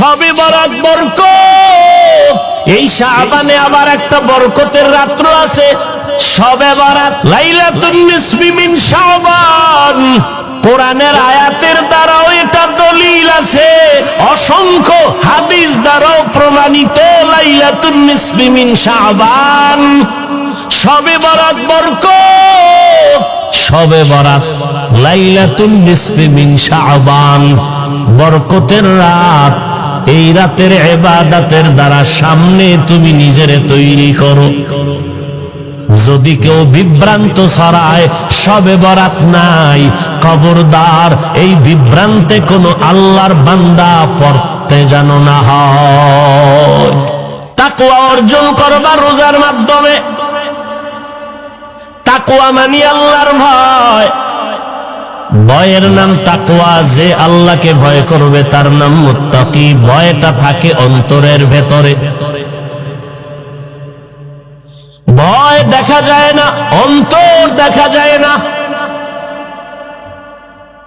শবে বরাত বরকত। এই শাবানে আবার একটা বরকতের রাত্র আছে, শবে বরাত, লাইলাতুন নিসফি মিন শাবান। কোরআনের আয়াতের দ্বারাও এটা দলিল আছে, অসংখ্য হাদিস দ্বারাও প্রমাণিত। লাইলাতুন নিসফি মিন শাবান, শবে বরাত বরকত, শবে বরাত লাইলাতুন নিসফি মিন শাবান, বরকতের রাত। এই রাতের ইবাদতের দ্বারা সামনে তুমি নিজেরে তৈরি করো। যদি কেউ বিভ্রান্ত ছড়ায় শবে বরাত নাই, খবরদার এই বিভ্রান্তে কোনো আল্লাহর বান্দা পড়তে যেন না হয়। তাকওয়া অর্জন করবা রোজার মাধ্যমে। তাকওয়া মানে আল্লাহর ভয়। ভয়ের নাম তাকওয়া। যে আল্লাহকে ভয় করবে তার নাম মুত্তাকি। ভয়টা থাকে অন্তরের ভেতরে। ভয় দেখা যায় না, অন্তর দেখা যায় না।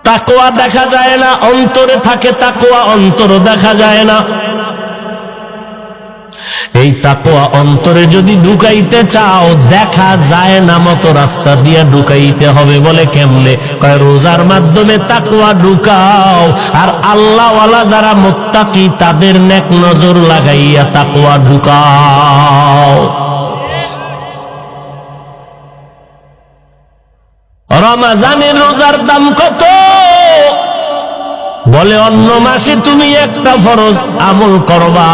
তাকওয়া দেখা যায় না, অন্তরে থাকে তাকওয়া, অন্তর দেখা যায় না। এই তাকওয়া অন্তরে যদি ঢুকাইতে চাও, দেখা যায় না মতো রাস্তা দিয়ে ঢুকাইতে হবে। বলে কেমনে? কয় রোজার মাধ্যমে তাকওয়া ঢুকাও, আর আল্লাহওয়ালা যারা মুত্তাকি তাদের নেক নজর লাগাইয়া তাকওয়া ঢুকাও। রমজানের রোজার দাম কত? বলে অন্য মাসে তুমি একটা ফরজ আমল করবা,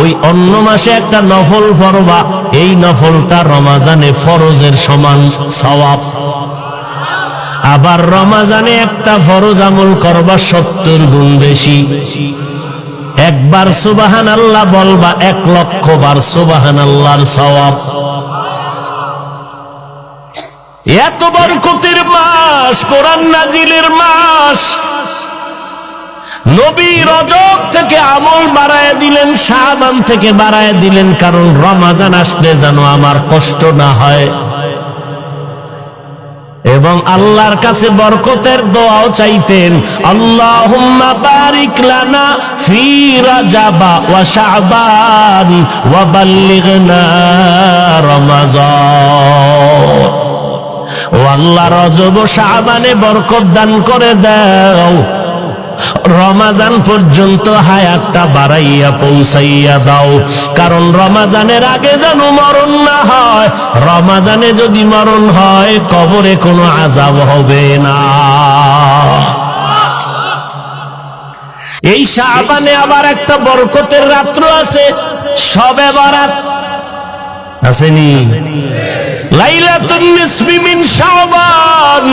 ওই অন্য মাসে একটা নফল পড়বা, এই নফলটা রমজানে ফরজের সমান সওয়াব। আবার রমজানে একটা ফরজ আমল করবা 70 গুণ বেশি। একবার সুবহানাল্লাহ বলবা 1 লক্ষ বার সুবহানাল্লাহর সওয়াব। এত বরকতের মাস, কোরআন নাজিলের মাস। নবী রজব থেকে আমল বাড়ায় দিলেন, শাবান থেকে বাড়ায় দিলেন, কারণ রমজান আসলে যেন আমার কষ্ট না হয়। এবং আল্লাহর কাছে বরকতের দোয়াও চাইতেন, আল্লাহুম্মা বারিক লানা ফি রাজাবা ওয়া শাবান ওয়া বাল্লিগনা রমাজান। ও আল্লাহ, রজব ও শাবানে বরকত দান করে দাও, রমজান পর্যন্ত হায়াতটা বাড়াইয়া পৌঁছাইয়া দাও। কারণ রমজানের আগে যেন মরণ না হয়। রমজানে যদি মরণ হয়, কবরে কোনো আযাব হবে না। এই শাবানে আবার একটা বরকতের রাত্র আছে, শবে বরাত আসেনি? লাইলাতুন নিসফি মিন শাবান।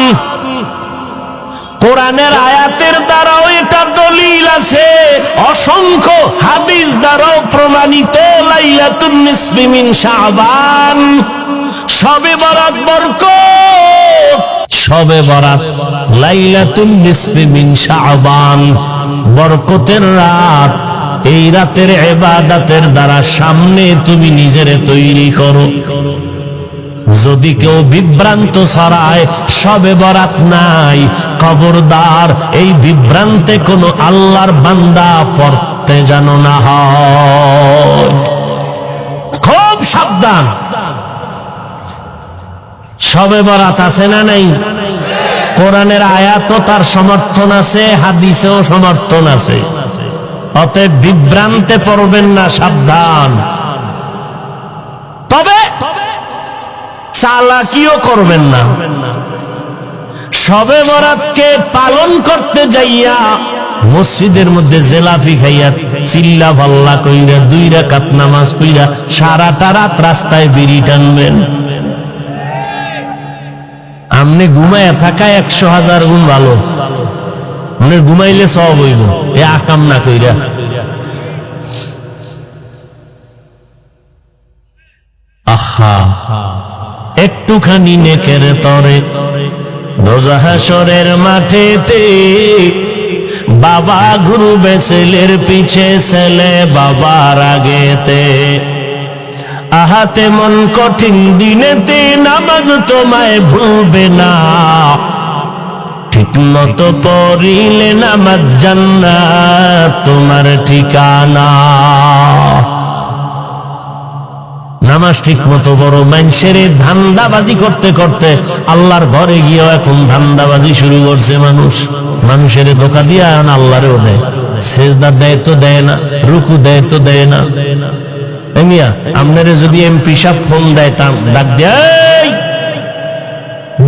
কোরআনের আয়াতের দ্বারাও এটা দলিল আছে, অসংখ্য হাদিস দ্বারাও প্রমাণিত। লাইলাতুন নিসফি মিন শাবান, শবে বরাত বরকত, শবে বরাত লাইলাতুন নিসফি মিন শাবান, বরকতের রাত। এই রাতের ইবাদতের দ্বারা সামনে তুমি নিজেরে তৈরি করো। যদি কেউ বিভ্রান্ত ছড়ায় শবে বরাত নাই, খবরদার এই বিভ্রান্তে কোনো আল্লাহর বান্দা পড়তে যেন না হয়। খুব সাবধান। শবে বরাত আছে না নাই? কোরআনের আয়াতও তার সমর্থন আছে, হাদিসেও সমর্থন আছে। অতএব বিভ্রান্তে পড়বেন না, সাবধান। তবে চালাকিও করবেন না। শবে বরাতকে পালন করতে যাইয়া মসজিদের মধ্যে জেলাফি খাইয়া, চিল্লা পাল্লা কইরা, 2 রাকাত নামাজ পড়া সারাটা রাত রাস্তায় বিড়ি টানবেন। আমনে ঘুমায় থাকা 100,000 গুণ ভালো। মানে ঘুমাইলে সব হইব, এ আকাম না কইরা। আহা, একটুখানি নেকের তরে রোজা হাসরের মাঠেতে বাবা ঘুরবে ছেলের পিছে, ছেলে বাবার আগেতে। আহাতে মন কঠিন দিনেতে নামাজ তোমায় ভুলবে না। ঠিকমতো পড়িলে নামাজ জান্নাত তোমার ঠিকানা। নামাজ ঠিক মতো বড় মানুষের ধান্দাবাজি করতে করতে আল্লাহর ঘরে গিয়েও এখন ধান্দাবাজি শুরু করছে মানুষ। মানুষের ধোঁকা দিয়ে আল্লাহরেও দেয়, সেজদা দেয় তো দেয় না, রুকু দেয় তো দেয় না। মিয়া আপনারে যদি এমপি সাহেব ফোন দেয় তা ডাক দেয়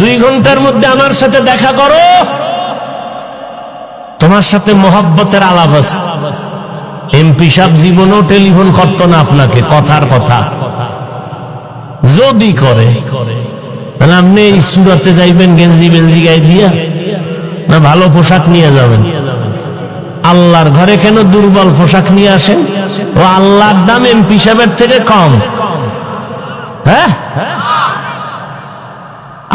2 ঘন্টার মধ্যে আমার সাথে দেখা করো, তোমার সাথে মহব্বতের আলাপ আছে। এমপি সাহেব জীবনেও টেলিফোন করতো না আপনাকে, কথার কথা। যদি করে তাহলে আপনি এই সুরাতে যাইবেন গেঞ্জি বেঞ্জি গায়ে দিয়া, না ভালো পোশাক নিয়ে যাবেন? আল্লাহর ঘরে কেন দুর্বল পোশাক নিয়ে আসেন? ও আল্লাহর দাম এমপি সাহেবের থেকে কম? হ্যাঁ,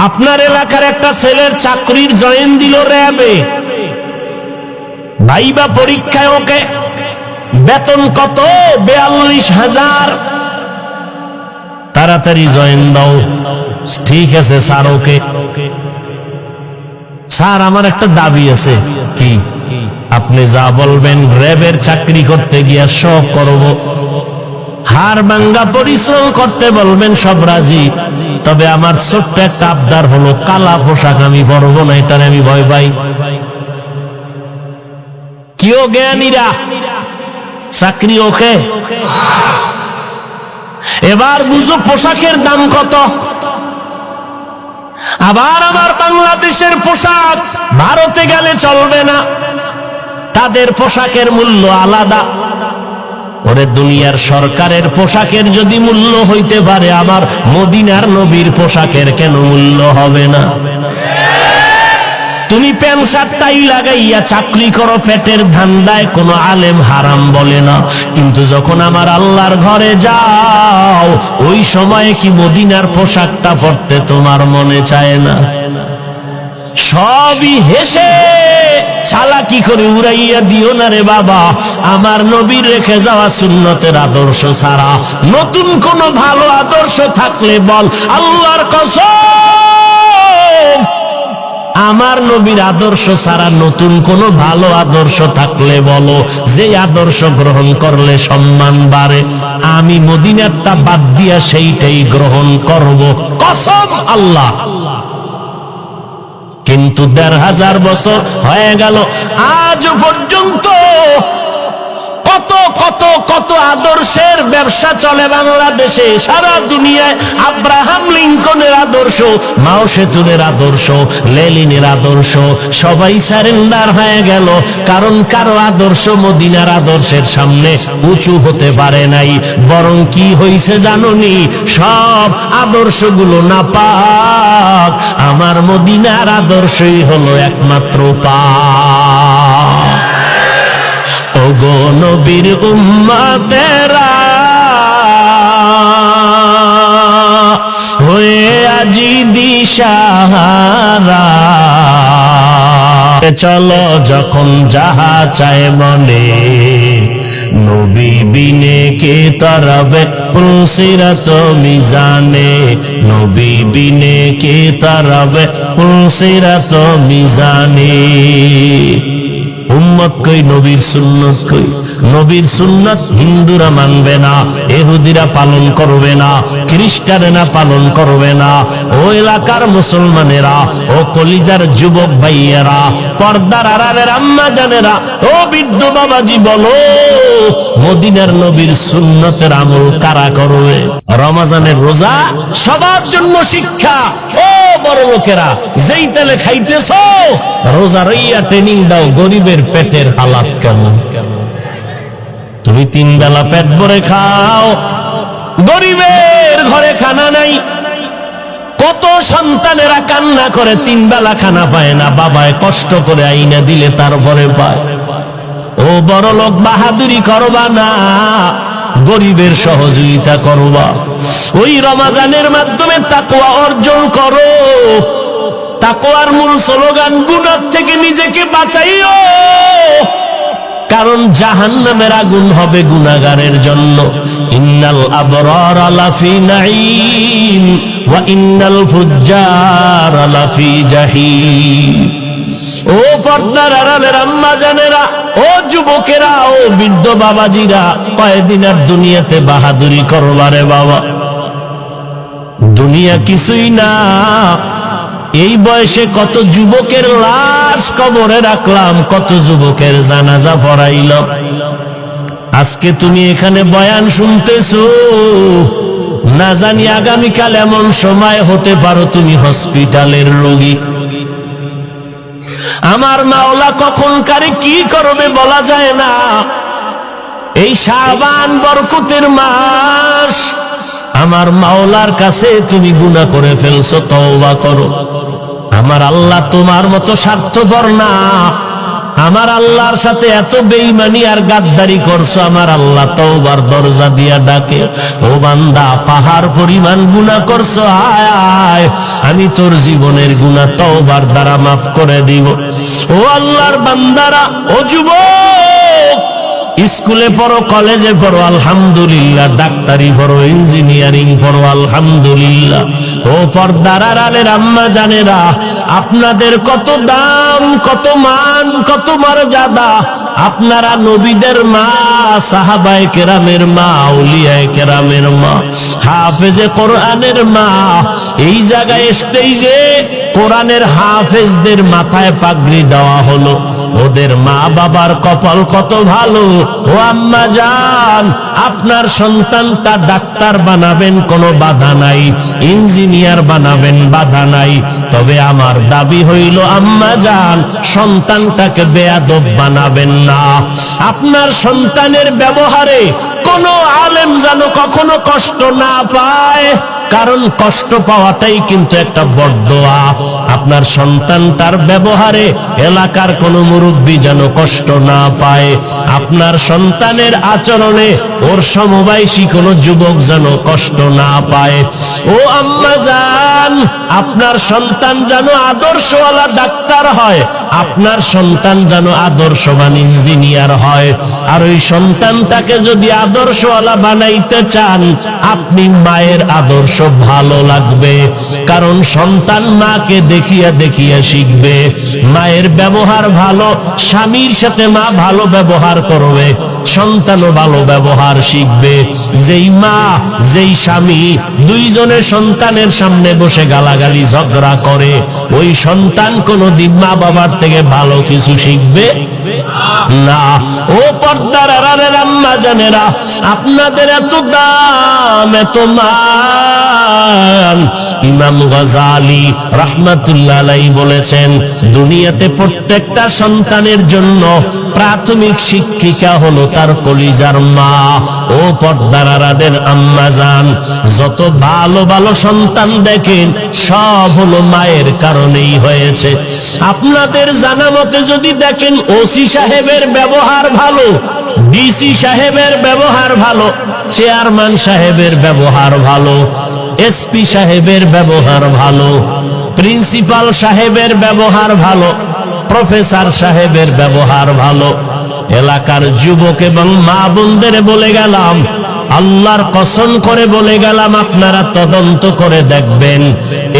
আপনার এলাকার একটা ছেলের চাকরির জয়েন দিল র্যাবে, ভাইবা পরীক্ষায় ওকে বেতন কত? 42,000। তাড়াতাড়ি জয়েন দাও। ঠিক আছে স্যার, ওকে। স্যার আমার একটা দাবি আছে। কি? আপনি যা বলবেন, র্যাবের চাকরি করতে গিয়া সব করব। হাড় ভাঙ্গা পরিশ্রম করতে বলবেন, সব রাজি। তবে আমার ছোট্ট একটা আবদার হলো, কালা পোশাক আমি পরবো না, এটার আমি ভয় পাই। কেউ জ্ঞানীরা চাকরি ওকে। এবার বুঝো পোশাকের দাম কত। আবার আমার বাংলাদেশের পোশাক ভারতে গেলে চলবে না, তাদের পোশাকের মূল্য আলাদা। ওরে দুনিয়ার সরকারের পোশাকের যদি মূল্য হইতে পারে, আমার মদিনার নবীর পোশাকের কেন মূল্য হবে না? তুমি প্যান্ট শার্টটাই লাগাইয়া চাকরি করো পেটের ধান্দায়, কোনো আলেম হারাম বলে না। কিন্তু যখন আমার আল্লাহর ঘরে যাও, ওই সময়ে কি মদিনার পোশাকটা পরতে তোমার মনে চায় না? সবই হেসে চালাকি করে উড়াইয়া দিও না রে বাবা। আমার নবীর রেখে যাওয়া সুন্নতের আদর্শ ছাড়া নতুন কোন ভালো আদর্শ থাকলে বল। আল্লাহর কসম, আমার নবীর আদর্শ ছাড়া নতুন কোন ভালো আদর্শ থাকলে বলো, যে আদর্শ গ্রহণ করলে সম্মান বাড়ে। আমি মদিনারটা বাদ দিয়া সেইটাই গ্রহণ করব, কসম আল্লাহ। কিন্তু 1500 বছর হয়ে গেল, আজ পর্যন্ত কত কত কত আদর্শের ব্যবসা চলে বাংলাদেশে, সারা দুনিয়ায়। আব্রাহাম লিঙ্কনের আদর্শ, মাও সেতুরের আদর্শ, লেনিনের আদর্শ, সবাই সারেন্ডার হয়ে গেল, কারণ কারো আদর্শ মদিনার আদর্শের সামনে উঁচু হতে পারে নাই। বরং কি হইছে জানোনি? সব আদর্শগুলো নাপাক, আমার মদিনার আদর্শই হলো একমাত্র পাক। ওগো নবীর উম্মতেরা, হয়ে আজি দিশাহারা, চলো যখন যাহা চায় মনে, নবী বিনে কে তরবে পুলসিরাত মিজানে, নবী বিনে কে তরবে পুলসিরাত মিজানে। উম্মত কই, নবীর সুন্নত কই? নবীর সুন্নত হিন্দুরা মানবে না, ইহুদিরা পালন করবে না, খ্রিস্টানেরা পালন করবে না। ও এলাকার মুসলমানেরা, ও কলিজার যুবক ভাইয়েরা, পর্দার আড়ালের আম্মা জানেরা, ও বৃদ্ধ বাবাজি, বলো মদিনার নবীর সুন্নতের আমল কারা করবে? রমজানের রোজা সবার জন্য শিক্ষা। ও বড় লোকেরা, যেই তেলে খাইতেছ, রোজা রইয়া ট্রেনিং দাও গরিবের পেটের হালাত কেমন। তুমি 3 বেলা পেট ভরে খাও, গরিবের ঘরে খানা নাই। কত সন্তানেরা কান্না করে 3 বেলা খানা পায় না, বাবায় কষ্ট করে আইনা দিলে তারপরে পায়। ও বড় লোক, বাহাদুরি করবা না, গরিবের সহযোগিতা করবা। ওই রমজানের মাধ্যমে তাকওয়া অর্জন করো। তাকওয়ার মূল স্লোগান, গুনাহ থেকে নিজেকে বাঁচাইও, কারণ জাহান্নামের আগুন হবে গুনাহগারের জন্য। ইন্নাল আবরারা লাফি নাঈম ওয়া ইন্নাল ফুজ্জারা লাফি জাহিম। ও পর্দার আড়ালের আম্মা জানেরা, ও যুবকেরা, ও বৃদ্ধ বাবাজিরা, কয়েকদিন আর দুনিয়াতে বাহাদুরি করবারে বাবা। দুনিয়া কিছুই না। এই বয়সে কত যুবকের লাশ কবরে রাখলাম, কত যুবকের জানাজা পড়াইলাম। আজকে তুমি এখানে বয়ান শুনতেছো, না জানি আগামীকাল এমন সময় হতে পারো তুমি হসপিটালের রোগী। আমার মাওলা কখন কারে কি করবে বলা যায় না। এই শাবান বরকতের মাস, আমার মাওলার কাছে তুমি গুনাহ করে ফেলছো, তওবা করো। আমার আল্লাহ তোমার মতো স্বার্থপর না। আমার আল্লাহর সাথে এত বেঈমানি আর গাদ্দারি করছো, আমার আল্লাহ তওবার দরজা দিয়া ডাকে, ও বান্দা পাহাড় পরিমাণ গুনাহ করছো, আয় আয়, আমি তোর জীবনের গুনাহ তওবার দ্বারা মাফ করে দিব। ও আল্লাহর বান্দারা, ও যুবক, স্কুলে পড়ো, কলেজে পড়ো, আলহামদুলিল্লাহ, ডাক্তারি পড়ো, ইঞ্জিনিয়ারিং পড়ো, আলহামদুলিল্লাহ। ও পর্দার আড়ালের আম্মা জানেরা, আপনাদের কত দাম, কত মান, কত মর্যাদা। আপনারা নবীদের মা, সাহাবায়ে কেরামের মা, আউলিয়ায়ে কেরামের মা, হাফেজে কোরআনের মা। এই জায়গায় এসতেই যে কোরআনের হাফেজদের মাথায় পাগড়ি দেওয়া হলো, ওদের মা বাবার কপাল কত ভালো। ও আম্মা জান, আপনার সন্তানটা ডাক্তার বানাবেন, কোনো বাধা নাই, ইঞ্জিনিয়ার বানাবেন, বাধা নাই। তবে আমার দাবি হইল আম্মা জান, সন্তানটাকে বেয়াদব বানাবেন না। আপনার সন্তানের ব্যবহারে কোনো আলেম যেন কখনো কষ্ট না পায়, কারণ কষ্ট পাওয়াটাই কিন্তু একটা বরদোয়া। আপনার সন্তানটার ব্যবহারে এলাকার কোনো মুরব্বী যেন কষ্ট না পায়, আপনার সন্তানের আচরণে ওর সমবয়সী কোনো যুবক যেন কষ্ট না পায়। ও আম্মা জান, আপনার সন্তান যেন আদর্শওয়ালা ডাক্তার হয়, আপনার সন্তান যেন আদর্শবান ইঞ্জিনিয়ার হয়। আর ওই সন্তানটাকে যদি আদর্শওয়ালা বানাইতে চান, আপনি মায়ের আদর্শ ভালো লাগবে, কারণ সন্তান মাকে দেখিয়া দেখিয়া শিখবে। মায়ের ব্যবহার ভালো, স্বামীর সাথে মা ভালো ব্যবহার করবে, সন্তানও ভালো ব্যবহার শিখবে। যেই মা, যেই স্বামী দুইজনের সন্তানের সামনে বসে গালাগালি ঝগড়া করে, ওই সন্তান কোনদিন মা বাবার থেকে ভালো কিছু শিখবে না। ও পর্দার আড়ালের আম্মা জানেরা, আপনাদের এত দাম, এত মান। ইমাম গজালি রাহমাতুল্লাহ আলাইহি বলেছেন, দুনিয়াতে প্রত্যেকটা সন্তানের জন্য প্রাথমিক শিক্ষিকা হলো তার কলিজার মা। ও পর্দার আড়ালের আম্মা জান, যত ভালো ভালো সন্তান দেখেন সব হলো মায়ের কারণেই হয়েছে। আপনাদের জানা মতে যদি দেখেন, ওসি সাহেবের ব্যবহার ভালো, ডিসি সাহেবের ব্যবহার ভালো, চেয়ারম্যান সাহেবের ব্যবহার ভালো, এসপি সাহেবের ব্যবহার ভালো, প্রিন্সিপাল সাহেবের ব্যবহার ভালো, প্রফেসর সাহেবের ব্যবহার ভালো। এলাকার যুবক এবং মা বোনদের বলে গেলাম, আল্লাহর কসম করে বলে গেলাম, আপনারা তদন্ত করে দেখবেন,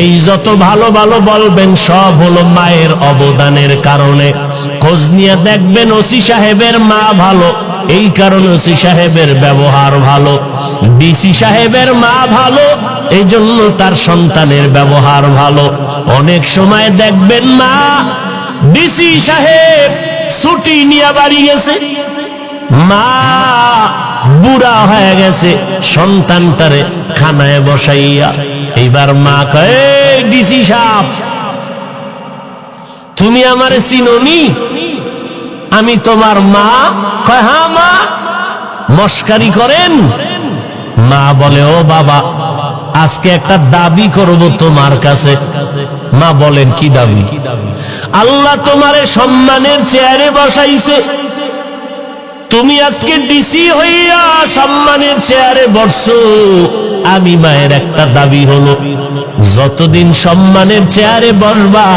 এই যত ভালো ভালো বলবেন সব হলো মায়ের অবদানের কারণে। খোঁজ নিয়ে দেখবেন ওসি সাহেবের মা ভালো, এই কারণে ওসি সাহেবের ব্যবহার ভালো। ডিসি সাহেবের মা ভালো, এই জন্য তার সন্তানের ব্যবহার ভালো। অনেক সময় দেখবেন মা, ডিসি সাহেব ছুটি নিয়ে বাড়ি গেছে, মা বুড়া হয়ে গেছে, সন্তানটারে খানায় বসাইয়া, এইবার মা কয়, ডিসি সাহেব তুমি আমারে চিনোনি, আমি তোমার মা? কয় হ্যাঁ মা। মস্কারি করেন? মা বলে, ও বাবা, আজকে একটা দাবি করব তোমার কাছে। মা বলেন, কি দাবি? আল্লাহ তোমারে সম্মানের চেয়ারে বসাইছে, তুমি আজকে ডিসি হইয়া সম্মানের চেয়ারে বসছো। আমি মায়ের একটা দাবি হলো, যতদিন সম্মানের চেয়ারে বসবা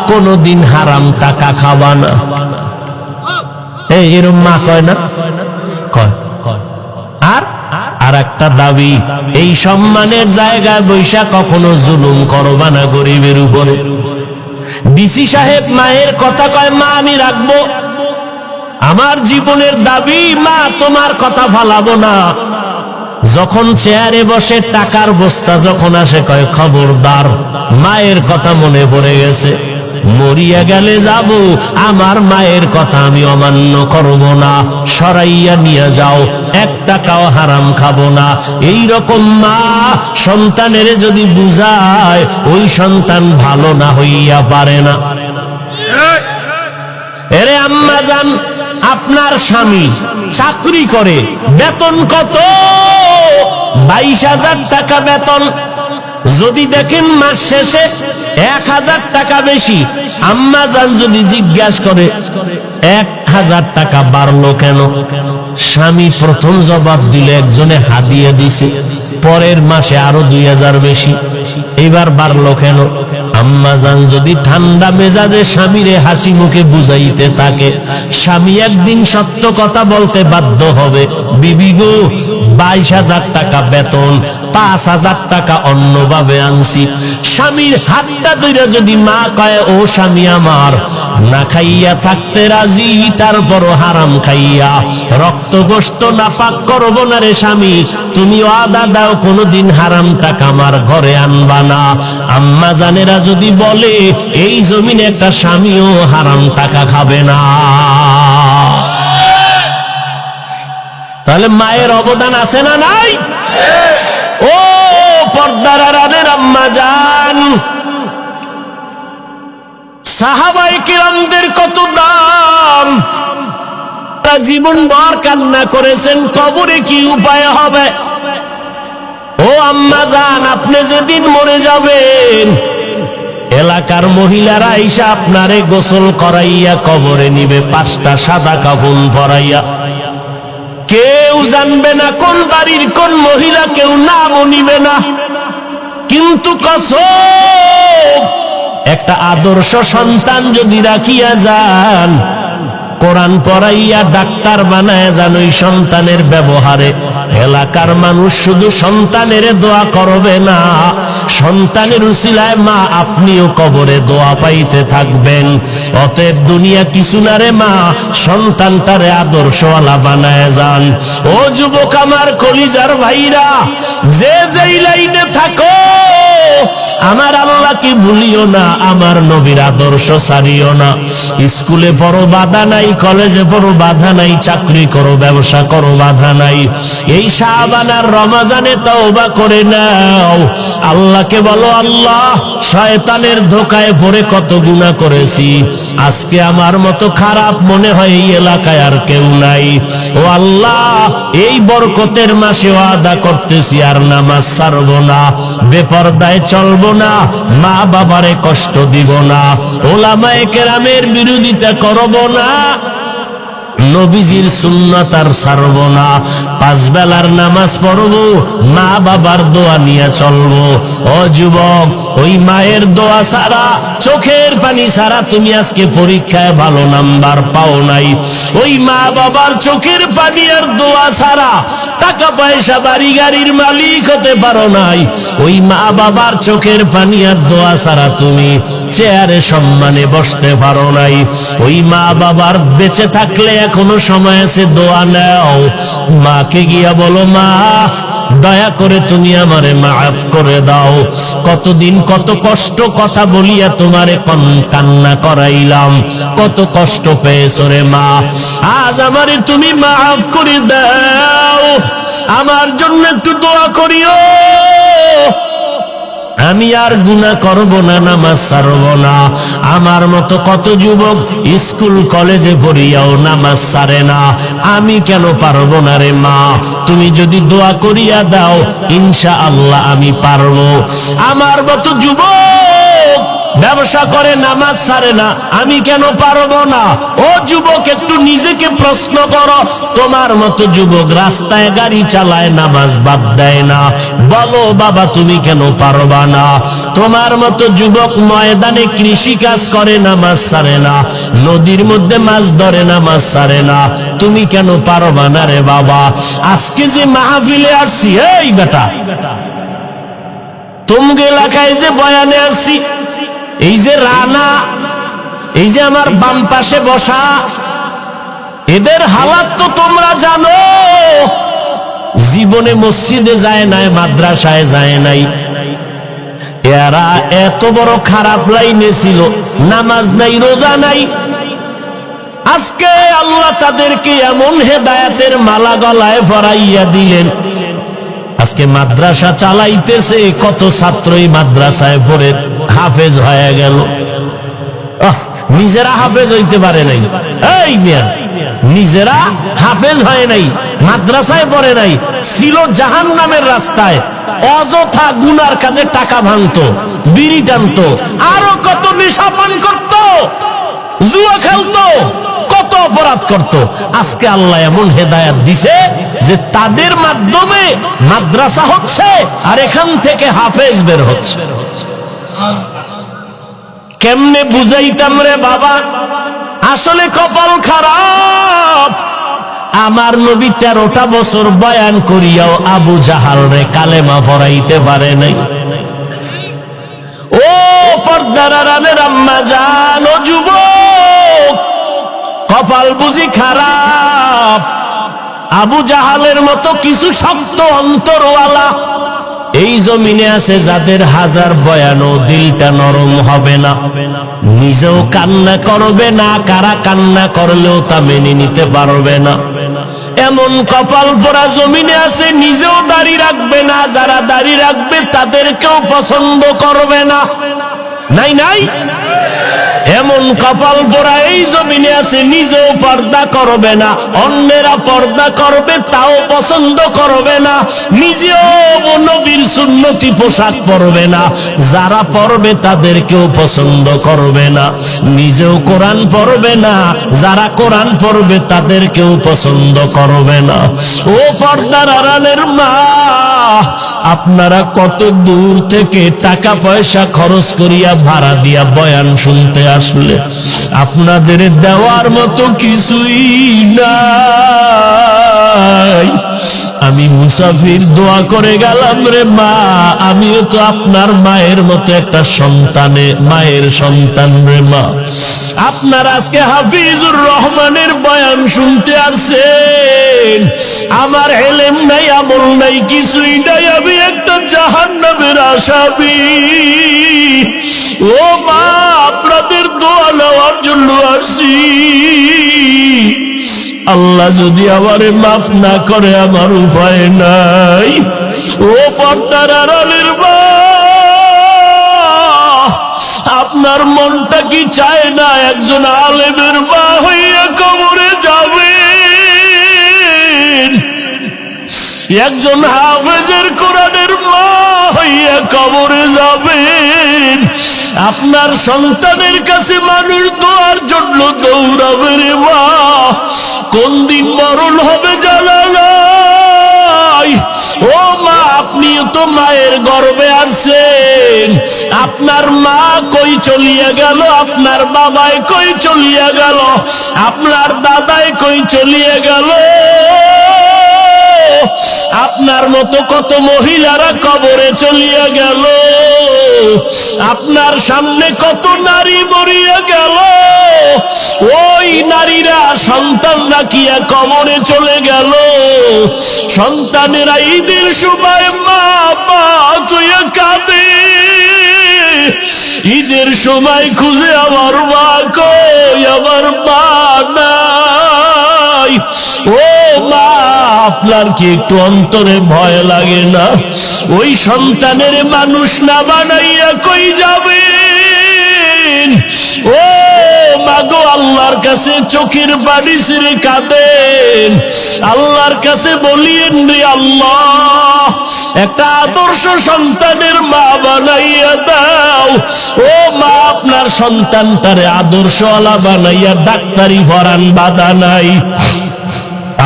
কোনদিন হারাম টাকা খাবা না। এরম মা কয় না? কয়। আর একটা দাবি, এই সম্মানের জায়গায় বৈশা কখনো জুলুম করবা না গরিবের উপরে। ডিসি সাহেব মায়ের কথা কয়, মা আমি রাখবো, আমার জীবনের দাবি মা তোমার কথা ফালাবো না। যখন চেয়ারে বসে টাকার বস্তা যখন আসে কয় খবরদার, মায়ের কথা মনে পড়ে গেছে, মরিয়া গেলে যাব, আমার মায়ের কথা আমি অমান্য করব না, সরাইয়া নিয়ে যাও, 1 টাকাও হারাম খাবো না। এই রকম মা সন্তানের যদি বুঝায়, ওই সন্তান ভালো না হইয়া পারে না। এরে আম্মা জান, আপনার স্বামী চাকরি করে, বেতন কত? 22,000 টাকা বেতন। যদি দেখেন মাস শেষে 1,000 টাকা বেশি, আম্মা জান যদি জিজ্ঞাসা করে 1,000 টাকা বাড়লো কেন, স্বামী প্রথম জবাব দিলে একজনে হাদিয়া দিছে, পরের মাসে আরো 2,000 বেশি, এবার বাড়লো কেন? আম্মা জান যদি ঠান্ডা মেজাজে স্বামীরে হাসি মুখে বুঝাইতে থাকে, স্বামী একদিন সত্য কথা বলতে বাধ্য হবে, বিবি গো 22,000 টাকা বেতন, 5,000 টাকা অন্যভাবে আনছি। স্বামীর হাতটা ধরে যদি মা কয়, ও স্বামী আমার, না খাইয়া থাকতে রাজি, তারপরও হারাম খাইয়া রক্ত গোশত নাপাক করবো না রে স্বামী, তুমি ওয়াদা দাও কোনদিন হারাম টাকা আমার ঘরে আনবা না। আম্মা জানেরা যদি বলে, এই জমিনে একটা স্বামীও হারাম টাকা খাবে না। তাহলে মায়ের অবদান আছে না নাই? ও পর্দার আড়ালের আম্মা জান, সাহাবায়ে কিরামদের কত দাম, জীবন ভর কান্না করেছেন, কবরে কি উপায় হবে? ও আম্মা জান, আপনি যেদিন মরে যাবেন, এলাকার মহিলারা আইসা আপনারে গোসল করাইয়া কবরে নিবে, 5টা সাদা কাফন পরাইয়া। কেউ জানবে না কোন বাড়ির কোন মহিলা, কেউ নামও নিবে না। কিন্তু কসম, একটা আদর্শ সন্তান যদি রাখিয়া যান, কোরআন পড়াইয়া ডাক্তার বানায় যান, ওই সন্তানের ব্যবহারে এলাকার মানুষ শুধু সন্তানের দোয়া করবে না, সন্তানের উসিলায় মা আপনিও কবরে দোয়া পাইতে থাকবেন। অতএব দুনিয়া কিছু না রে মা, সন্তানটারে আদর্শওয়ালা বানায় যান। ও যুবক আমার কলিজার ভাইরা, যে যেই লাইনে থাকো, আমার আল্লাহকে ভুলিও না, আমার নবীর আদর্শ ছাড়িও না। স্কুলে বড় বাধা নাই, কলেজে বড় বাধা নাই, চাকরি করো, ব্যবসা করো, বাধা নাই। এই শাবান আর রমজানে তওবা করে নাও, আল্লাহকে বলো, আল্লাহ শয়তানের ধোকায় পড়ে কত গুনাহ করেছি, আজকে আমার মতো খারাপ মনে হয় এই এলাকায় আর কেউ নাই। ও আল্লাহ, এই বরকতের মাসে ওয়াদা করতেছি আর নামাজ ছাড়বো না, বেপরদায় চলবো না, মা বাবারে কষ্ট দিব না, ওলামায়ে কেরামের বিরোধিতা করব না, নবীজির সুন্নাত আর ছাড়ব না, 5 বেলার নামাজ পড়ব, মা বাবার দোয়া নিয়ে চলবো। ও যুবক, ওই মায়ের দোয়া ছাড়া, চোখের পানি ছাড়া তুমি আজকে পরীক্ষায় ভালো নাম্বার পাও নাই। ওই মা বাবার চোখের পানি আর দোয়া ছাড়া টাকা পয়সা বাড়ি গাড়ির মালিক হতে পারো নাই। ওই মা বাবার চোখের পানি আর দোয়া ছাড়া তুমি চেয়ারে সম্মানে বসতে পারো নাই। ওই মা বাবার বেঁচে থাকলে এখনো সময় আছে, দোয়া নাও, মাকে গিয়া বলো, মা দয়া করে তুমি আমারে মাফ করে দাও, কতদিন কত কষ্ট কথা বলিয়া তোমারে কান্না করাইলাম, কত কষ্ট পেয়েছো রে মা, আজ আমারে তুমি মাফ করে দাও, আমার জন্য একটু দোয়া করিও, আমি আর গুনাহ করব না, নামাজ ছাড়ব না। আমার মতো কত যুবক স্কুল কলেজে পড়িয়াও নামাজ ছাড়ে না, আমি কেন পারবো না রে মা, তুমি যদি দোয়া করিয়া দাও ইনশাআল্লাহ আমি পারবো। আমার মতো যুবক ব্যবসা করে নামাজ ছাড়ে না, আমি কেন পারবো না? ও যুবক, একটু নিজেকে প্রশ্ন করো, তোমার মতো যুবক রাস্তায় গাড়ি চালায়, নামাজ বাদ দেয় না, বলো বাবা তুমি কেন পারবা না? তোমার মতো যুবক ময়দানে কৃষি কাজ করে, নামাজ ছাড়ে না, নদীর মধ্যে মাছ ধরে, নামাজ ছাড়ে না, তুমি কেন পারবা না রে বাবা? আজকে যে মাহফিলে আসছি, এই বেটা তুমগে এলাকায় যে বয়ানে আসছি, এই যে রানা, এই যে আমার বাম পাশে বসা, এদের হালাত তো তোমরা জানো। জীবনে মসজিদে যায় নাই, মাদ্রাসায় যায় নাই, এরা এত বড় খারাপ লাইনে ছিল, নামাজ নাই, রোজা নাই। আজকে আল্লাহ তাদেরকে এমন হেদায়েতের মালা গলায় পরাইয়া দিলেন, আজকে মাদ্রাসা চালাইতেছে, কত ছাত্রই মাদ্রাসায় পড়ে হাফেজ হয়ে গেল। নিজেরা হাফেজ হইতে পারে নাই, এই মিয়া নিজেরা হাফেজ হয় নাই, মাদ্রাসায় পড়ে নাই, ছিল জাহান্নামের রাস্তায়, অযথা গুনার কাজে টাকা ভাঙতো, বিড়ি টানতো, আরো কত নেশা পান করতো, জুয়া খেলতো, কত অপরাধ করত। আজকে আল্লাহ এমন হেদায়েত দিছে যে তাদের মাধ্যমে মাদ্রাসা হচ্ছে আর এখান থেকে হাফেজ বের হচ্ছে। কেমনে বুঝাইতাম রে বাবা, আসলে কপাল খারাপ। আমার নবী 13টা বছর বয়ান করিয়াও আবু জাহাল রে কালেমা পড়াইতে পারে নাই। ও পর্দার আড়ালের আম্মা জান, ও যুবক, কপাল বুঝি খারাপ। আবু জাহালের মতো কিছু শক্ত অন্তরওয়ালা এই জমিনে আছে, যাদের হাজার বয়ানও দিলটা নরম হবে না, নিজেও কান্না করবে না, কারা কান্না করলেও তা মেনে নিতে পারবে না। এমন কপাল পোড়া জমিনে আছে, নিজেও দাড়ি রাখবে না, যারা দাড়ি রাখবে তাদেরকেও পছন্দ করবে না। নাই নাই, এমন কপাল পোড়া এই জমিনে আছে, নিজেও পর্দা করবে না, অন্যেরা পর্দা করবে তাও পছন্দ করবে না, নিজেও নবীর সুন্নতি পোশাক পরবে না, যারা পরবে তাদেরকেও পছন্দ করবে না, নিজেও কোরআন পড়বে না, যারা কোরআন পড়বে তাদেরকেও পছন্দ করবে না। ও পর্দার আড়ালের মা, আপনারা কত দূর থেকে টাকা পয়সা খরচ করিয়া ভাড়া দিয়া বয়ান শুনতে আসলে, আপনাদের দেওয়ার মতো কিছুই নাই। আমি মুসাফির, দোয়া করে গেলাম রে মা, আমিও তো আপনার মায়ের মতো একটা সন্তানে, মায়ের সন্তান রে মা। আপনার আজকে হাফিজুর রহমানের বয়ান শুনতে আসছেন, আমার এলেম নাই, আমল নাই, কিছুই নাই, আমি একটা জাহান্নামের আসামি। ও মা, আপনাদের দোয়া নেওয়ার জন্য আসি। আল্লাহ যদি আমারে মাফ না করে আমার উপায় নাই। ও পর্দার আড়ালের মা, আপনার মনটা কি চায় না একজন আলেমের মা হইয়া কবরে যাবেন, একজন হাফেজের কোরআনের মা হইয়া কবরে যাবেন? আপনার সন্তানের কাছে মানুষ দোয়ার জন্য দৌড়াবে রে মা, কোন দিন মরণ হবে জানা নাই। ও মা, আপনিও তো মায়ের গর্ভে আসছেন, আপনার মা কই চলিয়া গেল, আপনার বাবাই কই চলিয়া গেল, আপনার দাদাই কই চলিয়া গেল, আপনার মতো কত মহিলারা কবরে চলিয়া গেল, আপনার সামনে কত নারী মরিয়া গেল, ওই নারীরা সন্তান রাখিয়া কবরে চলে গেল। সন্তানেরা ঈদের সময় মা মা কইয়া কাঁদে, ঈদের সময় খুঁজে আমার মা কই, আমার মা নাই। ও মা, আপনার কি একটু অন্তরে ভয় লাগে না? ওই সন্তানের মানুষ না বানাইয়া কই যাবেন? ও মাগো, আল্লাহর কাছে চোখের পানি ছেড়ে কাঁদেন, আল্লাহর কাছে বলিয়েন রে আল্লাহ, একটা আদর্শ সন্তানের মা বানাইয়া দাও। ও মা, আপনার সন্তানটারে আদর্শওয়ালা বানাইয়া ডাক্তারি পড়ান, বাধা নাই।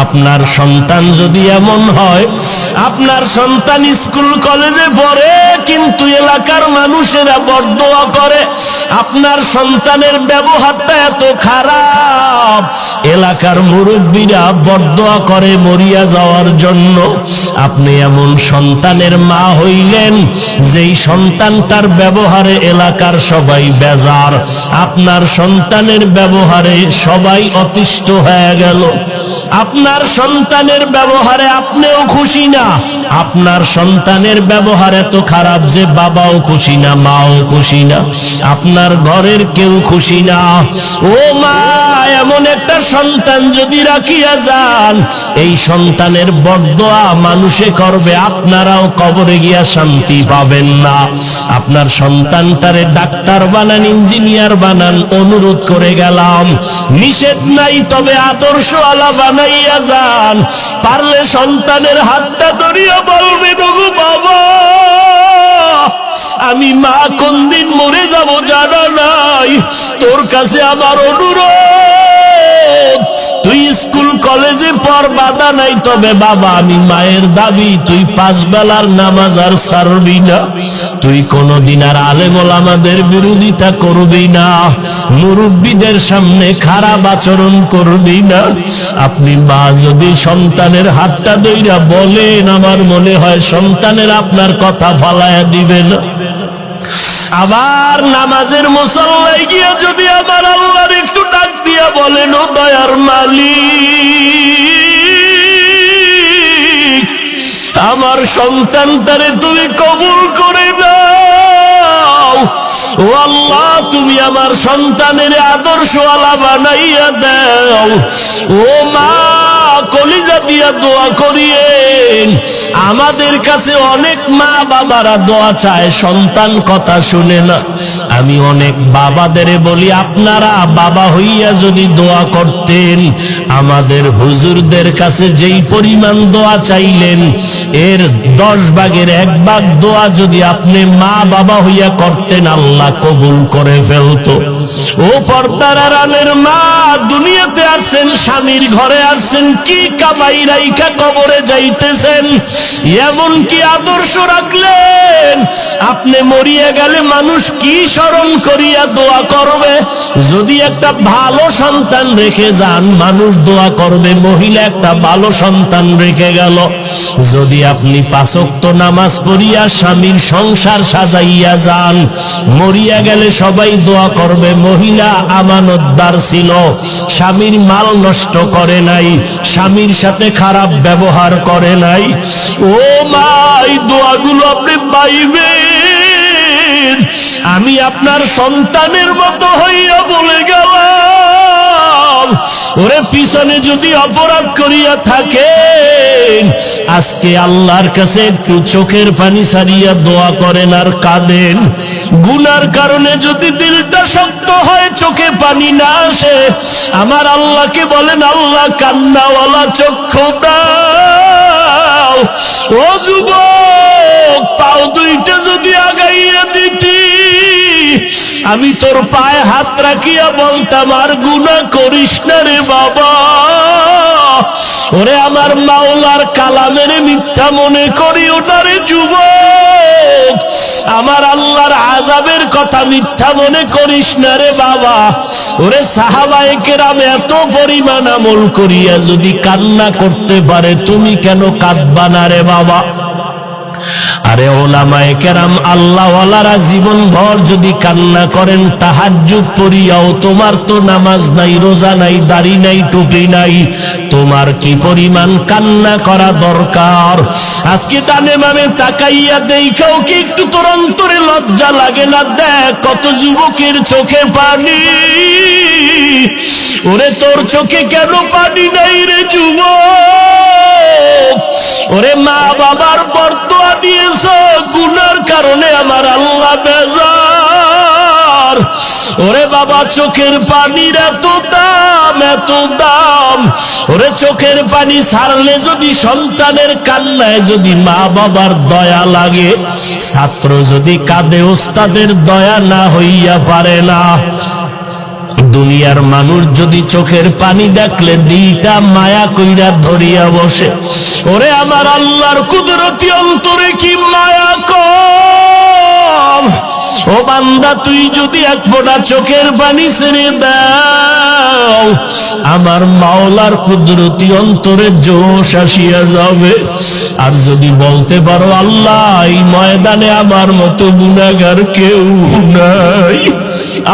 আপনার সন্তান যদি এমন হয়, আপনার সন্তান স্কুল কলেজে পড়ে কিন্তু এলাকার মানুষেরা বদদোয়া করে, আপনার সন্তানের ব্যবহারটা এত খারাপ, এলাকার মুরব্বীরা বদদোয়া করে মরিয়া যাওয়ার জন্য, আপনি এমন সন্তানের মা হইলেন যেই সন্তানটার ব্যবহারে এলাকার সবাই বেজার, আপনার সন্তানের ব্যবহারে সবাই অতিষ্ঠ হয়ে গেল, আপনার সন্তানের ব্যবহারে আপনিও খুশি না, আপনার সন্তানের ব্যবহার এত খারাপ যে বাবাও খুশি না, মাও খুশি না, আপনার ঘরের কেউ খুশি না। ও মা, এমন একটা সন্তান যদি রাখিয়া যান, এই সন্তানের বদদোয়া মানুষে করবে, আপনারাও কবরে গিয়া শান্তি পাবেন না। আপনার সন্তানটারে ডাক্তার বানান, ইঞ্জিনিয়ার বানান, অনুরোধ করে গেলাম, নিষেধ নাই, তবে আদর্শ আলা বানাইয়া যান। পারলে সন্তানের হাতটা ধরিয়া বলবেন, ওগো বাবা, আমি মা কোন দিন মরে যাব জানা নাই, তোর কাছে আমার অনুরোধ, তুই স্কুল কলেজে পড়, বাধা নাই, তবে বাবা আমি মায়ের দাবি, তুই 5 বেলার নামাজ আর ছাড়বি না, তুই কোনদিন আর আলেম ওলামাদের বিরোধিতা করবি না, মুরব্বীদের সামনে খারাপ আচরণ করবি না। আপনি মা যদি সন্তানের হাতটা ধইরা বলেন, আমার মনে হয় সন্তানের আপনার কথা ফালায়া দিবে না। আবার নামাজের মুসল্লায় গিয়া যদি আমার আল্লাহর একটু ডাক দিয়া বলেন, ও দয়ার মালিক, আমার সন্তানটারে তুমি কবুল করে দাও, ও আল্লাহ তুমি আমার সন্তানের আদর্শওয়ালা বানাইয়া দাও। ও মা, কলিজা দিয়া দোয়া করিয়েন। আমাদের কাছে অনেক মা বাবারা দোয়া চায়, সন্তান কথা শুনে না। আমি অনেক বাবাদের বলি, আপনারা বাবা হইয়া যদি দোয়া করতেন, আমাদের হুজুরদের কাছে যেই পরিমাণ দোয়া চাইলেন, এর 10 ভাগের 1 ভাগ দোয়া যদি আপনি মা বাবা হইয়া করতেন, আল্লাহ কবুল করে ফেলতো। ও পর্দার আড়ালের মা, দুনিয়াতে আসছেন, স্বামীর ঘরে আসছেন, কি কামাই রাইখা কবরে যাইতেছেন, এমন কি আদর্শ রাখলেন, আপনি মরিয়া গেলে মানুষ কি স্মরণ করিয়া দোয়া করবে? যদি একটা ভালো সন্তান রেখে যান, মানুষ দোয়া করবে, মহিলা একটা ভালো সন্তান রেখে গেল। যদি আপনি 5 ওয়াক্ত নামাজ পড়িয়া স্বামীর সংসার সাজাইয়া যান, মরিয়া গেলে সবাই দোয়া করবে, মহিলা আমানতদার ছিল, স্বামীর মাল নষ্ট করে নাই, স্বামীর সাথে খারাপ ব্যবহার করে নাই। ও মা, এই দোয়াগুলো আপনি পাইবেন। আমি আপনার সন্তানের মতো হইয়া বলে গেলাম, ওরে পিছনে যদি অপরাধ করিয়া থাকেন, আজকে আল্লাহর কাছে একটু চোখের পানি ছাড়িয়া দোয়া করেন আর কাঁদেন। গুনার কারণে যদি দিলটা শক্ত হয়, চোখে পানি না আসে, আমার আল্লাহকে বলেন, আল্লাহ কান্নাওয়ালা চক্ষু দাও। ও যুবক, পাও 2টা যদি আগাইয়া দিতি, আমি তোর পায়ে হাত রাখিয়া বলতাম, আর গুনাহ করিস না রে বাবা। ওরে আমার মাওলার কালামের মিথ্যা মনে করিও না রে যুবক, আমার আল্লাহর আযাবের কথা মিথ্যা মনে করিস না রে বাবা। ওরে সাহাবায়ে কেরাম এত পরিমাণ আমল করিয়া যদি কান্না করতে পারে, তুমি কেন কাঁদবা না রে বাবা? আরে ওলামায়ে কেরাম আল্লাহওয়ালারা জীবন ভর যদি কান্না করেন, তাহাজ্জুদ পড়িয়াও, তোমার তো নামাজ নাই, রোজা নাই, দাড়ি নাই, টুপি নাই, তোমার কি পরিমাণ কান্না করা দরকার? আজকে ডানে বামে তাকাইয়া দেখাও কি একটু তোর অন্তরে লজ্জা লাগে না? দেখ কত যুবকের চোখে পানি। ওরে তোর চোখে কেন পানি নাই রে যুবক? ওরে মা বাবার বরদোয়া দিয়েছ, গুনার কারণে আমার আল্লাহ বেজার। ওরে বাবা, চোখের পানির এত দাম, এত দাম। ওরে চোখের পানি ছাড়লে যদি সন্তানের কান্নায় যদি মা বাবার দয়া লাগে, ছাত্র যদি কাঁদে ওস্তাদের দয়া না হইয়া পারে না। দুনিয়ার মানুষ যদি চোখের পানি দেখলে দিলটা মায়া কইরা ধরিয়া বসে, ওরে আমার আল্লাহর কুদরতি অন্তরে কি মায়া কম। ও বান্দা, তুই যদি এক ফোঁটা চোখের পানি ছেড়ে দাও, আমার মাওলার কুদরতি অন্তরে জোশ আসিয়া যাবে। আর যদি বলতে পারো আল্লাহ, এই ময়দানে আমার মতো গুনাহগার কেউ নাই,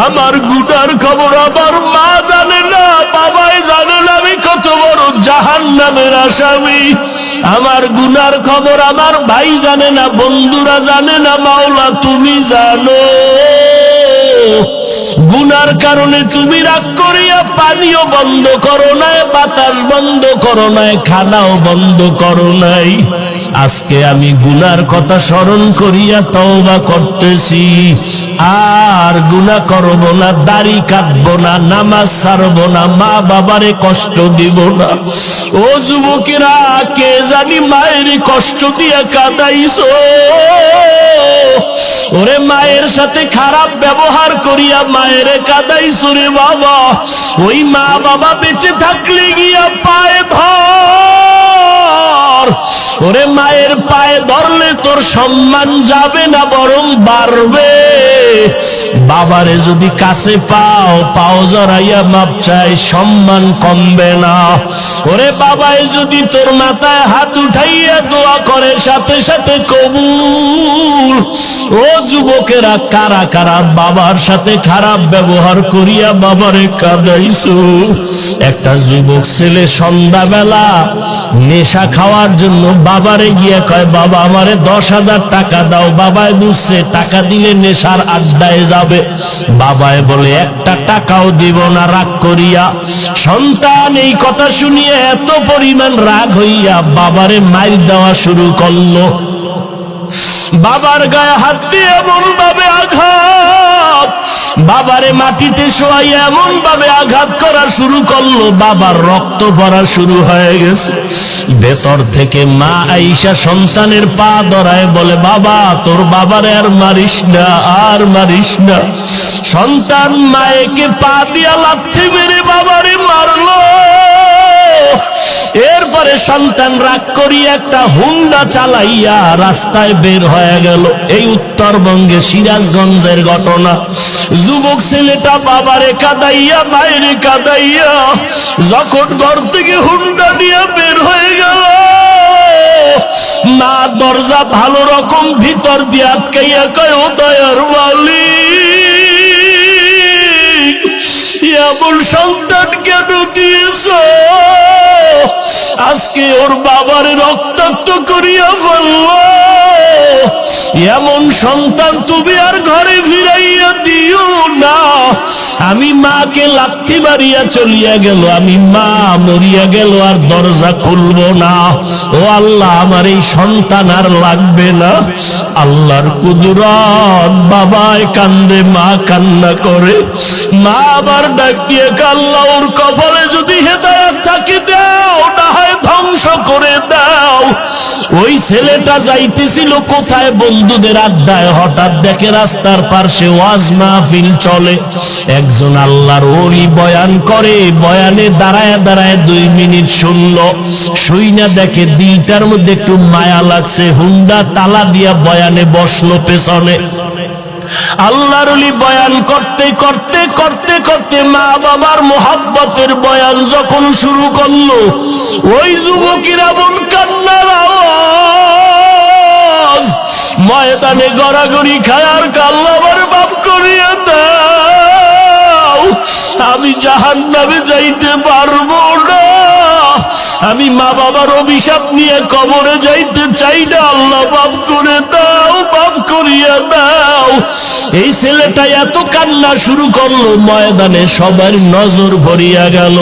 আমার গুনার খবর আমার মা জানে না, বাবাই জানে না আমি কত বড় জাহান্নামের আসামি, আমার গুনার খবর আমার ভাই জানে না, বন্ধুরা জানে না, মাওলা তুমি জানো। গুনার কারণে তুমি রাগ করিয়া পানিও বন্ধ করো নাই, বাতাস বন্ধ করো নাই, খানাও বন্ধ করো নাই। আজকে আমি গুনার কথা স্মরণ করিয়া তওবা করতেছি, আর গুনাহ করব না, দাড়ি কাটবো না, নামাজ ছাড়বো না, মা বাবারে কষ্ট দিব না। ও যুবকেরা, কে জানি মায়ের কষ্ট দিয়া কাঁদাইছো, ওরে মায়ের সাথে খারাপ ব্যবহার করিয়া মায়ের কাঁদাইছো রে বাবা। ওই মা বাবা বেঁচে থাকলে গিয়া পায়ে ধর, ওরে মায়ের পায়ে ধরলে তোর সম্মান যাবে না, বরং বাড়বে। বাবারে যদি কাছে পাও, পাও জড়াইয়া মাপ চাই, সম্মান কমবে না। ওরে বাবাই যদি তোর মাথায় হাত উঠাইয়া দোয়া করে, সাথে সাথে কবুল। ও যুবকেরা, কারা কারা বাবার সাথে খারাপ ব্যবহার করিয়া বাবারে কাঁদাইছো? একটা যুবক ছেলে সন্ধ্যাবেলা নেশা খাওয়ার জন্য বাবারে গিয়া কয়, বাবা আমারে 10,000 টাকা দাও। বাবায় বুঝছে টাকা দিলে নেশার আড্ডায় যাবে, বাবায় বলে 1 টাকাও দিব না, রাগ করিয়া। সন্তান এই কথা শুনিয়ে এত পরিমাণ রাগ হইয়া বাবারে মাইর দেওয়া শুরু করলো। বাবার গায়ে হাত দিয়ে এমন ভাবে আঘাত, বাবারে মাটিতে শোয়াইয়া এমন ভাবে আঘাত করা শুরু করলো, বাবার রক্ত পড়া শুরু হয়ে গেছে। ভেতর থেকে মা আইসা সন্তানের পা ধরায় বলে, বাবা তোর বাবারে আর মারিস না, আর মারিস না। সন্তান মায়েকে পা দিয়া লাথি মেরে বাবারে মারলো। এরপরে সন্তান রাগ করিয়া একটা হুন্ডা চালাইয়া রাস্তায় বের হয়ে গেল। এই উত্তরবঙ্গে সিরাজগঞ্জের ঘটনা। যুবক ছেলেটা বাবারে কাঁদাইয়া মায়েরে কাঁদাইয়া যখন ঘর থেকে হুন্ডা নিয়ে বের হয়ে গেল, মা দরজা ভালো রকম ভিতর দিয়ে আটকাইয়া কয়, ও দয়ার মালিক, এমন সন্তান কেন দিয়েছ? আজকে ওর বাবারে রক্তাক্ত করিয়া ফেলল। এমন সন্তান তুমি আর ঘরে ফিরাইয়া দিও না। আমি মাকে লাথি মারিয়া চলিয়া গেল, আমি মা মরিয়া গেল, আর দরজা খুলব না। ও আল্লাহ, আমার এই সন্তান আর লাগবে না। আল্লাহর কুদরত, বাবায় কান্দে, মা কান্না করে। মা আবার ডাক দিয়ে, আল্লাহ ওর কপালে যদি হেদায়েত থাকে দাও, না হয় ধ্বংস করে দাও। ওই ছেলেটা যাইতেছিল কোথায়? বন্ধুদের আড্ডায়। হঠাৎ দেখে রাস্তার পাশে ওয়াজ মাহফিল চলে, একজন আল্লাহর ওলি বয়ান করে। বয়ানে দাঁড়ায় দাঁড়ায় 2 মিনিট শুনলো, শুইনা দেখে দিলটার মধ্যে একটু মায়া লাগছে। হুন্ডা তালা দিয়া বয়ানে বসলো পেছনে। আল্লাহর ওলি বয়ান করতে করতে করতে করতে মা বাবার মোহাব্বতের বয়ান যখন শুরু করলো, ওই যুবকেরা মন কান্নার আওয়াজ। ময়দানে গড়াগড়ি খায় আর আল্লাহ আমার মাফ করিয়া দাও, আমি জাহান্নামে যাইতে পারবো না, আমি মা বাবার অভিশাপ নিয়ে কবরে যাইতে চাই না, আল্লাহ মাফ করে দাও, মাফ করিয়া দাও। এই ছেলেটা এত কান্না শুরু করলো, ময়দানে সবার নজর ভরিয়া গেল।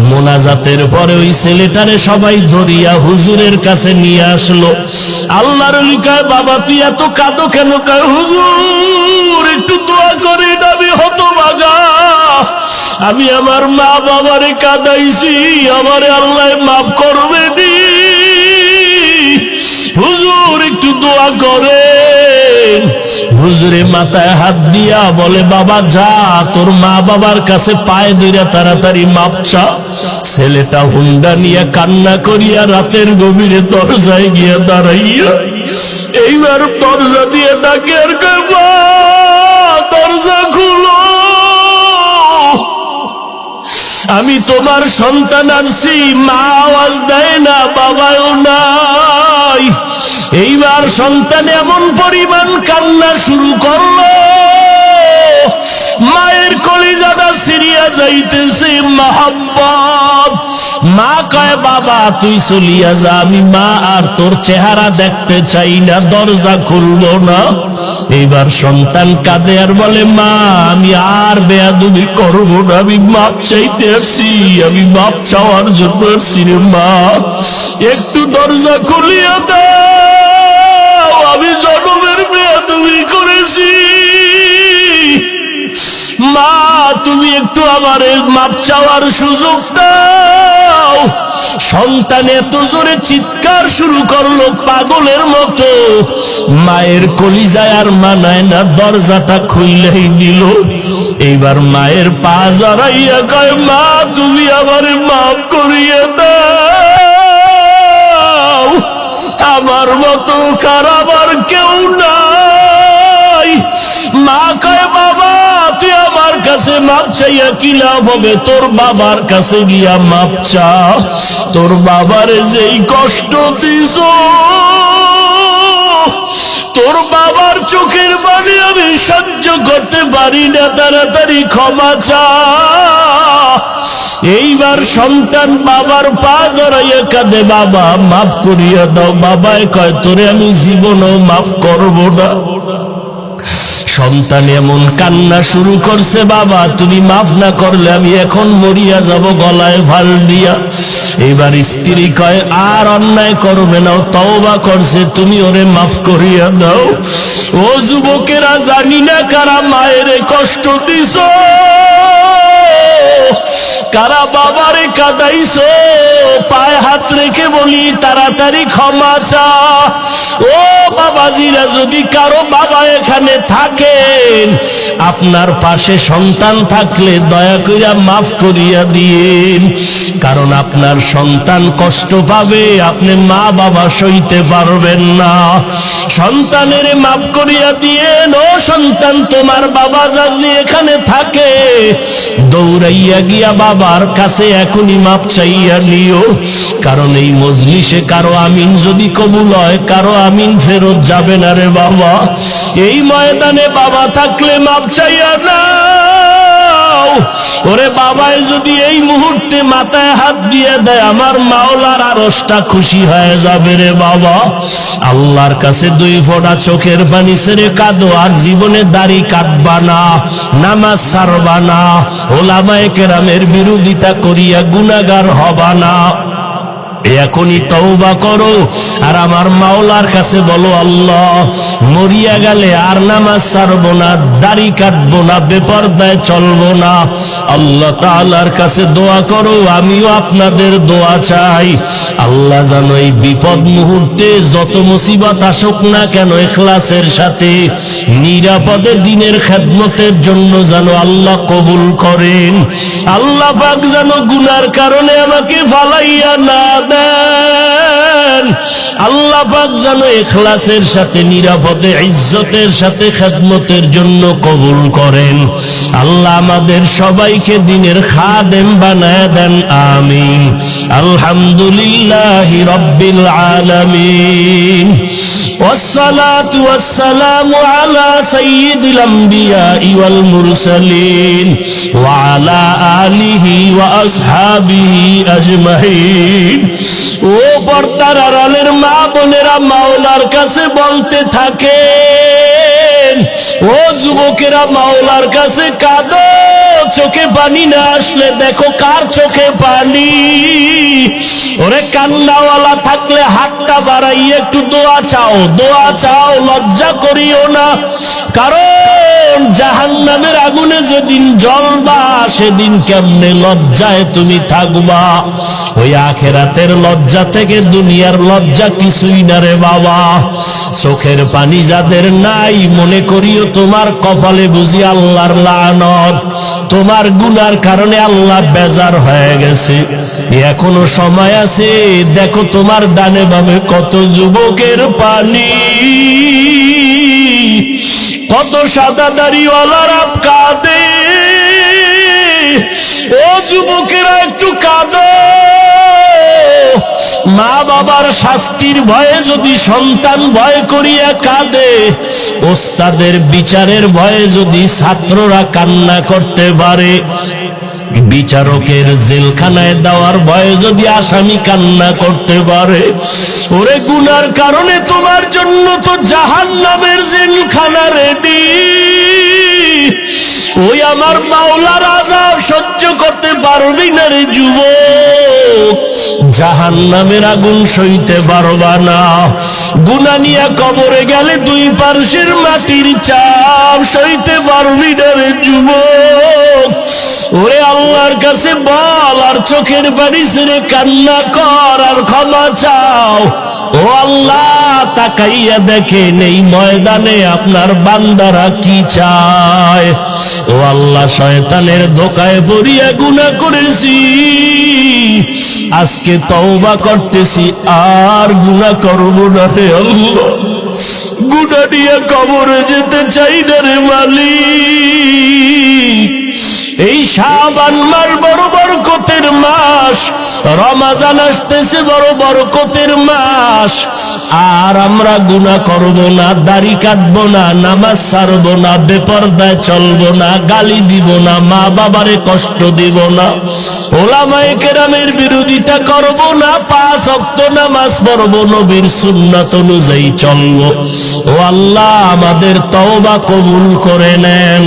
মোনাজাতের পরে ওই ছেলেটারে সবাই ধরিয়া হুজুরের কাছে নিয়ে আসলো। আল্লাহর ওলি কয়, বাবা তুই এত কাঁদো কেন? কয়, হুজুর একটু দোয়া করে, আমি হতভাগা, আমি আমার মা বাবারে কাঁদাইছি, আমারে আল্লাহ মাফ করবে নি, হুজুর একটু দোয়া করেন। হুজুরে মাথায় হাত দিয়া বলে, বাবা যা, তোর মা বাবার কাছে পায়ে ধরে তাড়াতাড়ি মাপ চা। ছেলেটা হুন্ডা নিয়ে কান্না করিয়া রাতের গভীরে দরজায় গিয়া দাঁড়াইয়া এইবার দরজা দিয়ে ডাকে, আর কয়, মা দরজা খুলো, আমি তোমার সন্তান আনছি। মা আওয়াজ দেয় না, বাবাও নাই। এইবার সন্তান এমন পরিমাণ কান্না শুরু করলো, মায়ের কলিজাটা সিরিয়া যাইতেছে মহব্বত। মা কয়, বাবা তুই চলিয়া যা, আমি মা আর তোর চেহারা দেখতে চাই না, দরজা খুলবো না। এইবার সন্তান কাঁদে আর বলে, মা আমি আর বেয়াদবি করবো না, আমি মাপ চাইতে আসছি, আমি মাপ চাওয়ার জন্য আসছি রে মা, একটু দরজা খুলিয়া দাও, আমি জনমের বেয়াদবি করেছি, মা তুমি একটু আমার মাপ চাওয়ার সুযোগ দাও। সন্তান এত জোরে চিৎকার শুরু করলো পাগলের মতো, মায়ের কলিজায় আর মানায় না, দরজাটা খুইলেই দিল। এইবার মায়ের পা জড়াইয়া কয়, মা তুমি আমারে মাফ করিয়ে দাও, আমার মতো খারাপ আর কেউ নাই। মা কয়, বাবা তুই আমার কাছে মাপ চাইয়া কি লাভ হবে, তোর বাবার কাছে গিয়া মাপ চা, তোর বাবারে যেই কষ্ট দিছ, তোর বাবার চোখের পানি আমি সহ্য করতে পারি না, তাড়াতাড়ি ক্ষমা চা। এইবার সন্তান বাবার পা জড়াইয়া কাঁদে, বাবা মাফ করিয়া দাও। বাবায় কয়, তোরে আমি জীবনও মাফ করবো না। সন্তান এমন কান্না শুরু করছে, বাবা তুমি মাফ না করলে আমি এখন মরিয়া যাব গলায় ফাল দিয়া। এবার স্ত্রী কয়, আর অন্যায় করবে না, তওবা করছে, তুমি ওরে মাফ করিয়া দাও। ও যুবকেরা, জানি না কারা মায়ের কষ্ট দিছ, কারা বাবারে কাঁদাইছো, পায়ে হাত রেখে বলি তাড়াতাড়ি ক্ষমা চা। ও বাবাজিরা, যদি কারো বাবা এখানে থাকেন, আপনার পাশে সন্তান থাকলে দয়া করিয়া মাফ করিয়া দিন, কারণ আপনার সন্তান কষ্ট পাবে, আপনি মা বাবা সইতে পারবেন না। সন্তানের মাফ করিয়া দিয়েন। ও সন্তান, তোমার বাবা যদি এখানে থাকে, দৌড়াইয়া গিয়া বাবার কাছে এখনই মাপ চাইয়া নিও, কারণ এই মজলিসে কারো আমিন যদি কবুল হয়, কারো আমিন ফেরত যাবে না রে বাবা। এই ময়দানে বাবা থাকলে মাপ চাইয়া নাও। ওরে বাবায় যদি এই মুহূর্তে মাথায় হাত দিয়ে দেয়, আমার মাওলার আরশটা খুশি হয়ে যাবে রে বাবা। আল্লাহর কাছে 2 ফোঁটা চোখের পানি ছেড়ে কাঁদো, আর জীবনে দাড়ি কাটবা না, নামাজ ছাড়বা না, ওলামায়ে কেরামের বিরোধিতা করিয়া গুনাহগার হবা না। এখনই তওবা করো, আর আমার মাওলার কাছে বলো, আল্লাহ মরিয়া গেলে আর নামাজ ছাড়বো না, দাড়ি কাটবো না, বেপরদায় চলবো না। আল্লাহ তাআলার কাছে দোয়া করো, আমিও আপনাদের দোয়া চাই। আল্লাহ যেন এই বিপদ মুহূর্তে যত মুসিবত আসুক না কেন, ইখলাসের সাথে নিরাপদে দিনের খেদমতের জন্য যেন আল্লাহ কবুল করেন। আল্লাহ পাক যেন গুনার কারণে আমাকে ফালাইয়া না দেন। আল্লাহ পাক যেন ইখলাসের সাথে নিরাপদে ইজ্জতের সাথে খেদমতের জন্য কবুল করেন। আল্লাহ আমাদের সবাইকে দিনের খাদেম বানায় দেন, আমিন। আলহামদুলিল্লাহি রাব্বিল আলামিন, والصلاة والسلام على سيد الأنبياء والمرسلين وعلى آله وأصحابه أجمعين। ও পর্দার আড়ালের মা বোনেরা, মাওলার কাছে বলতে থাকেন। ও যুবকেরা, মাওলার কাছে কাঁদো, চোখে পানি না আসলে দেখো কার চোখে পানি। ওরে কান্নাওয়ালা থাকলে হাতটা বাড়াইয়ে একটু দোয়া চাও, দোয়া চাও, লজ্জা করিও না, কারণ জাহান্নামের আগুনে যেদিন জ্বলবা, সেদিন কেমনে লজ্জায় তুমি থাকবা। ওই আখিরাতের লজ্জা থেকে দুনিয়ার লজ্জা কিছুই না রে বাবা। চোখের পানি যাদের নাই, মনে করিও তোমার কপালে বুঝি আল্লাহর লানত, তোমার গুনার কারণে আল্লাহ বেজার হয়ে গেছে। এখনো সময় আছে, দেখো তোমার ডানে বামে কত যুবকের পানি, কত সাদা দাড়িওয়ালারা কাঁদে। ও যুবকেরা একটু কাঁদো। মা বাবার শাস্তির ভয়ে যদি সন্তান ভয় করিয়া কাঁদে, ওস্তাদের বিচারের ভয়ে যদি ছাত্ররা কান্না করতে পারে, বিচারকের জেলখানায় দেওয়ার ভয়ে যদি আসামি কান্না করতে পারে, ওরে গুনার কারণে তোমার জন্য তো জাহান্নামের জেলখানা রেডি। ওই আমার মাওলার আযাব সহ্য করতে পারবি না রে যুবক, জাহান্নামের আগুন সইতে পারবা না। গুনাহ নিয়ে কবরে গেলে দুই পার্শ্বের মাটির চাপ সইতে পারবি না রে যুবক। ওরে আল্লাহর কাছে বল, আর চোখের পানি ছেড়ে কান্না কর, আর ক্ষমা চাও। ও আল্লাহ, তাকাইয়া দেখেন এই ময়দানে আপনার বান্দারা কি চায়। ও আল্লাহ, শয়তানের ধোকায় পড়িয়া গুনাহ করেছি, আজকে তওবা করতেছি, আর গুনাহ করব না রে আল্লাহ। গুনাহ নিয়ে কবরে যেতে চাই না রে মালিক। এই শাবান মাস বড় বরকতের মাস, রমজান আসতেছে বড় বরকতের মাস, আর আমরা গুনাহ করব না, দাড়ি কাটবো না, নামাজ ছাড়বো না, বেপরদায় চলবো না, গালি দিব না, মা বাবারে কষ্ট দিব না, ওলামায়ে কেরামের বিরোধিতা করব না, 5 ওয়াক্ত নামাজ পড়বো, নবীর সুন্নাত অনুযায়ী চলবো। ও আল্লাহ, আমাদের তওবা কবুল করে নেন।